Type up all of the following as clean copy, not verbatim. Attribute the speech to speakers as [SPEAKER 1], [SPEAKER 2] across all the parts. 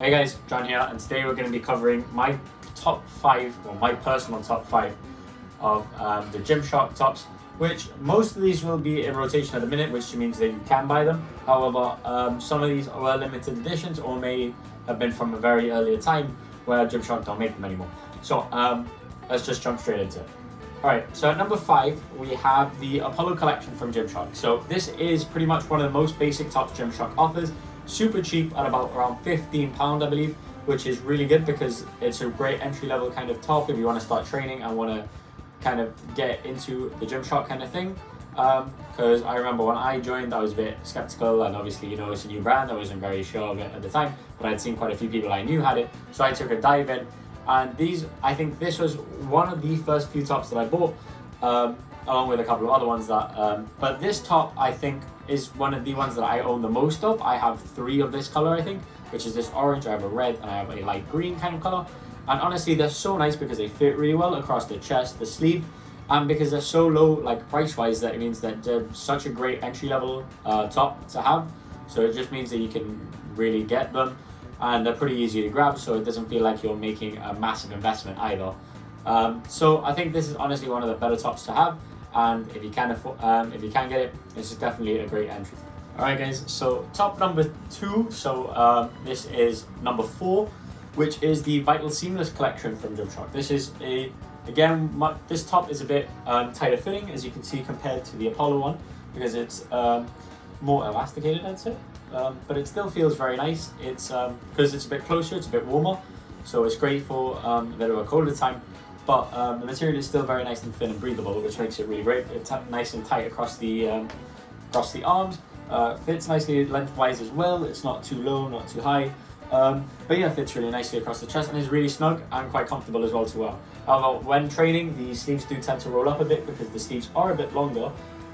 [SPEAKER 1] Hey guys, John here, and today we're going to be covering my top 5, or my personal top 5 of the Gymshark Tops, which most of these will be in rotation at the minute, which means that you can buy them. However, some of these were limited editions or may have been from a very earlier time where Gymshark don't make them anymore. So let's just jump straight into it. Alright, so at number 5 we have the Apollo collection from Gymshark. So this is pretty much one of the most basic tops Gymshark offers. Super cheap at about around £15 I believe, which is really good because it's a great entry-level kind of top if you want to start training and want to kind of get into the Gymshark kind of thing. Because I remember when I joined I was a bit skeptical, and obviously it's a new brand, I wasn't very sure of it at the time, but I'd seen quite a few people I knew had it, so I took a dive in, and I think this was one of the first few tops that I bought, along with a couple of other ones that, but this top I think is one of the ones that I own the most of. I have 3 of this color I think, which is this orange, I have a red, and I have a light green kind of color. And honestly they're so nice because they fit really well across the chest, the sleeve, and because they're so low like price wise, that it means that they're such a great entry level top to have. So it just means that you can really get them, and they're pretty easy to grab, so it doesn't feel like you're making a massive investment either. So I think this is honestly one of the better tops to have, and if you can get it, this is definitely a great entry. Alright guys, so top number 2, so this is number 4, which is the Vtial Seamless collection from Gymshark. This is this top is a bit tighter fitting, as you can see, compared to the Apollo one, because it's more elasticated, I'd say, but it still feels very nice. It's because it's a bit closer, it's a bit warmer, so it's great for a bit of a colder time. But the material is still very nice and thin and breathable, which makes it really great. It's nice and tight across the arms. Fits nicely lengthwise as well. It's not too low, not too high. But yeah, fits really nicely across the chest and is really snug and quite comfortable as well to wear. However, when training, the sleeves do tend to roll up a bit because the sleeves are a bit longer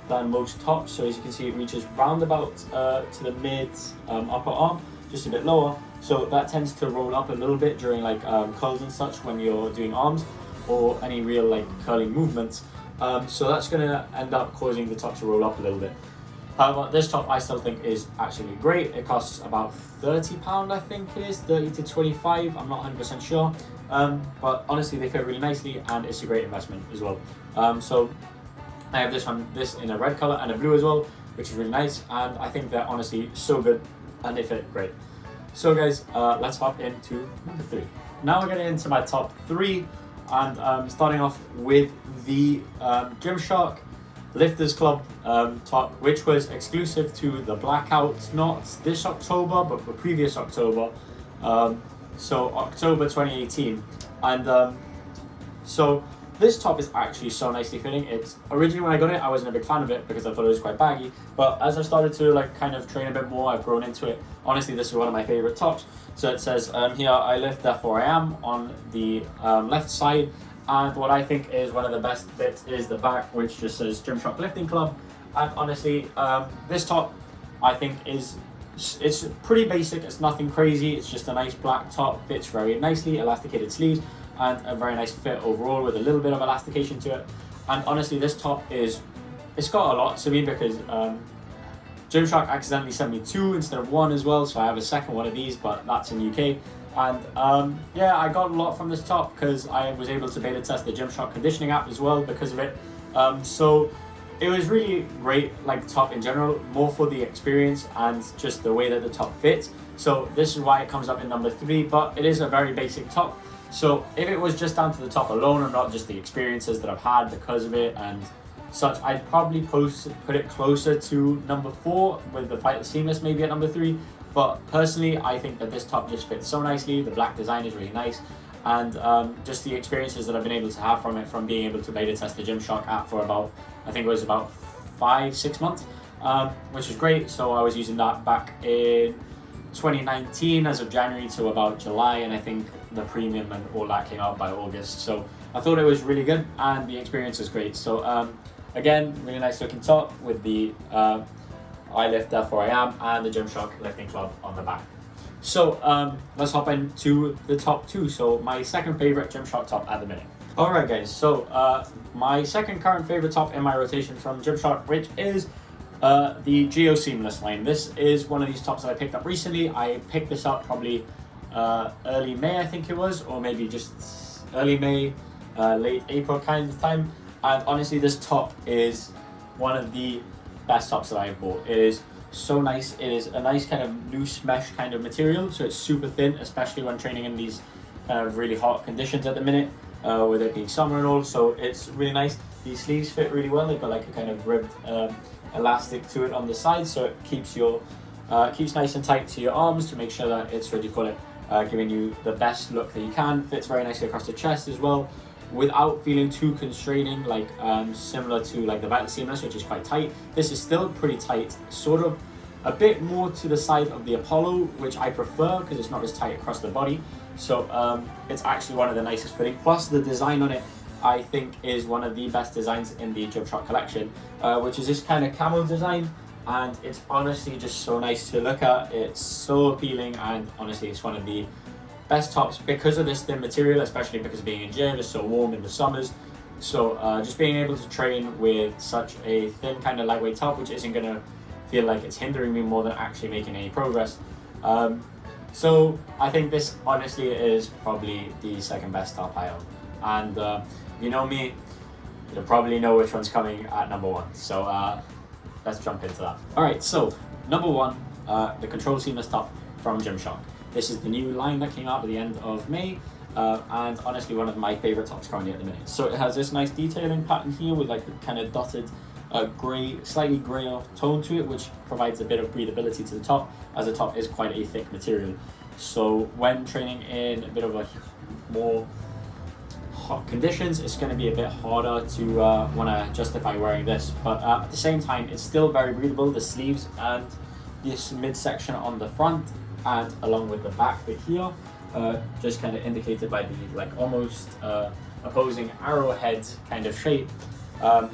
[SPEAKER 1] than most tops. So as you can see, it reaches round about to the mid upper arm, just a bit lower. So that tends to roll up a little bit during like curls and such when you're doing arms, or any real like curling movements, so that's going to end up causing the top to roll up a little bit. However, this top I still think is actually great. It costs about £30 I think it is, 30 to 25, I'm not 100% sure, but honestly they fit really nicely and it's a great investment as well. So I have this in a red color and a blue as well, which is really nice, and I think they're honestly so good and they fit great. So guys, let's hop into number 3. Now we're getting into my top 3. And starting off with the Gymshark Lifters Club top, which was exclusive to the Blackout, not this October, but the previous October, so October 2018. And so this top is actually so nicely fitting. It's originally, when I got it, I wasn't a big fan of it because I thought it was quite baggy, but as I started to like kind of train a bit more, I've grown into it. Honestly, this is one of my favorite tops. So it says here, I lift, therefore I am, on the left side, and what I think is one of the best bits is the back, which just says Gymshark Lifting Club. And honestly, this top I think it's pretty basic. It's nothing crazy. It's just a nice black top, fits very nicely, elasticated sleeves, and a very nice fit overall with a little bit of elastication to it. And honestly, this top it's got a lot to me because Gymshark accidentally sent me 2 instead of 1 as well, so I have a second one of these, but that's in UK. And yeah, I got a lot from this top because I was able to beta test the Gymshark conditioning app as well because of it. So it was really great, like top in general, more for the experience and just the way that the top fits. So this is why it comes up in number 3, but it is a very basic top. So if it was just down to the top alone and not just the experiences that I've had because of it and such, I'd probably put it closer to number 4 with the Vtial Seamless maybe at number 3. But personally, I think that this top just fits so nicely. The black design is really nice, and just the experiences that I've been able to have from it, from being able to beta test the Gymshark app for about, I think it was about 5-6 months, which is great. So I was using that back in 2019 as of January to about July, and I think the premium and all that came out by August. So I thought it was really good and the experience was great. So again, really nice looking top with the I lift, therefore I am, and the Gymshark Lifting Club on the back. So let's hop into the top 2. So my second favorite Gymshark top at the minute. Alright guys, so my second current favorite top in my rotation from Gymshark, which is the Geo Seamless line. This is one of these tops that I picked up recently. I picked this up probably early May, I think it was, or maybe just early May, late April kind of time. And honestly, this top is one of the best tops that I've bought. It is so nice. It is a nice kind of loose mesh kind of material, so it's super thin, especially when training in these kind of really hot conditions at the minute, with it being summer and all. So it's really nice. These sleeves fit really well. They've got like a kind of ribbed elastic to it on the side, so it keeps your keeps nice and tight to your arms to make sure that it's, what do you call it, giving you the best look that you can. Fits very nicely across the chest as well, without feeling too constraining, like similar to like the Vtial Seamless, which is quite tight. This is still pretty tight, sort of a bit more to the side of the Apollo, which I prefer because it's not as tight across the body. So it's actually one of the nicest fitting. Plus the design on it, I think, is one of the best designs in the Gymshark collection, which is this kind of camo design, and it's honestly just so nice to look at. It's so appealing, and honestly it's one of the best tops because of this thin material, especially because being in gym is so warm in the summers. So just being able to train with such a thin kind of lightweight top, which isn't going to feel like it's hindering me more than actually making any progress. So I think this honestly is probably the second best top I own. And you know me, you'll probably know which one's coming at number one. So let's jump into that. Alright, so number one, the Control Seamless top from Gymshark. This is the new line that came out at the end of May, and honestly one of my favorite tops currently at the minute. So it has this nice detailing pattern here with like a kind of dotted grey, slightly greyer tone to it, which provides a bit of breathability to the top, as the top is quite a thick material. So when training in a bit of a more hot conditions, it's going to be a bit harder to want to justify wearing this, but at the same time it's still very breathable. The sleeves and this midsection on the front and along with the back bit here, just kind of indicated by the like almost opposing arrowhead kind of shape,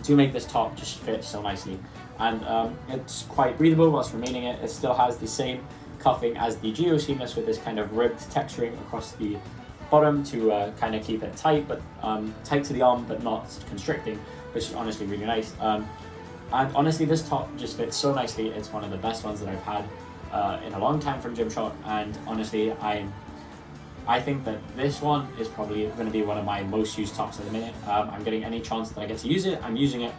[SPEAKER 1] to make this top just fit so nicely. And it's quite breathable whilst remaining it. It still has the same cuffing as the Geo Seamless, with this kind of ribbed texturing across the bottom to kind of keep it tight, but tight to the arm but not constricting, which is honestly really nice. And honestly this top just fits so nicely. It's one of the best ones that I've had in a long time from Gymshark, and honestly I think that this one is probably going to be one of my most used tops at the minute. I'm getting any chance that I get to use it, I'm using it,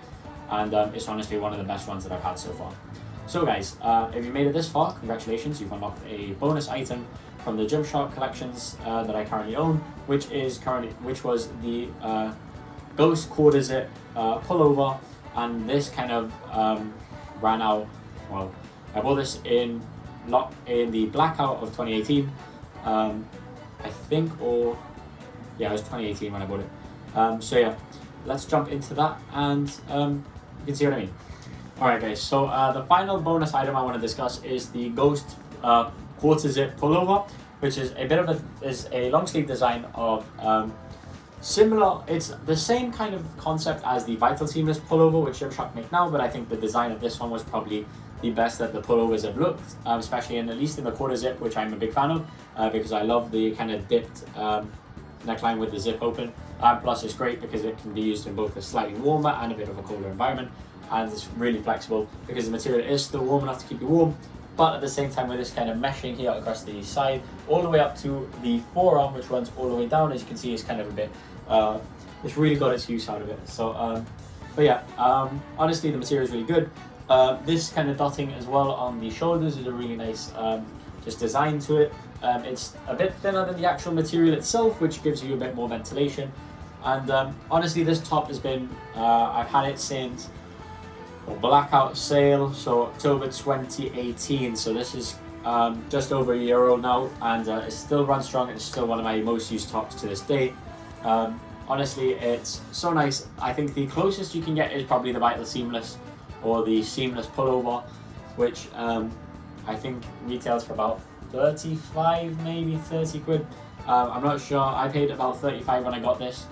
[SPEAKER 1] and it's honestly one of the best ones that I've had so far. So guys, if you made it this far, congratulations, you've unlocked a bonus item from the Gymshark collections that I currently own, which was the Ghost Quarter Zip Pullover, and this kind of ran out. Well, I bought this in the blackout of 2018, I think, or yeah, it was 2018 when I bought it. So yeah, let's jump into that, and you can see what I mean. Alright guys, so the final bonus item I want to discuss is the Ghost Quarter Zip Pullover, which is a long sleeve design of similar. It's the same kind of concept as the Vtial Seamless Pullover, which Gymshark make now, but I think the design of this one was probably the best that the pullovers have looked, especially at least in the quarter zip, which I'm a big fan of, because I love the kind of dipped neckline with the zip open. Plus it's great because it can be used in both a slightly warmer and a bit of a colder environment, and it's really flexible because the material is still warm enough to keep you warm, but at the same time with this kind of meshing here across the side all the way up to the forearm, which runs all the way down. As you can see, it's kind of a bit it's really got its use out of it. So but yeah, honestly the material is really good. This kind of dotting as well on the shoulders is a really nice just design to it. It's a bit thinner than the actual material itself, which gives you a bit more ventilation. And honestly this top has been I've had it since blackout sale, so October 2018, so this is just over a year old now, and it still runs strong. It's still one of my most used tops to this day. Honestly, it's so nice. I think the closest you can get is probably the Vtial Seamless or the Seamless Pullover, which I think retails for about 35, maybe 30 quid. I'm not sure. I paid about 35 when I got this,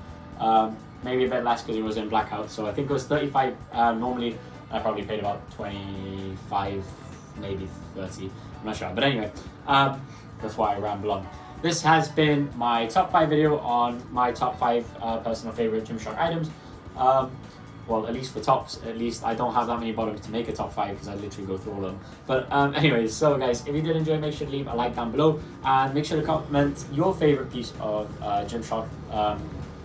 [SPEAKER 1] maybe a bit less because it was in blackout, so I think it was 35 normally. I probably paid about 25, maybe 30, I'm not sure. But anyway, that's why I ramble on. This has been my top 5 video on my top 5 personal favorite Gymshark items. well, at least for tops, at least I don't have that many bottoms to make a top 5 because I literally go through all of them. But anyways, so guys, if you did enjoy, make sure to leave a like down below and make sure to comment your favorite piece of Gymshark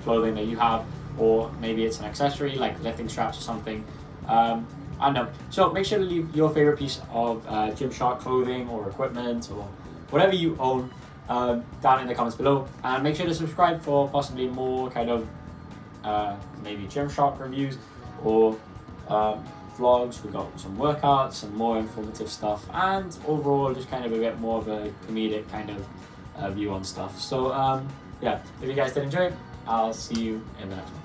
[SPEAKER 1] clothing that you have, or maybe it's an accessory like lifting straps or something. I don't know. So make sure to leave your favorite piece of Gymshark clothing or equipment or whatever you own down in the comments below, and make sure to subscribe for possibly more kind of maybe Gymshark reviews or vlogs. We've got some workouts, some more informative stuff, and overall just kind of a bit more of a comedic kind of view on stuff. So yeah, if you guys did enjoy it, I'll see you in the next one.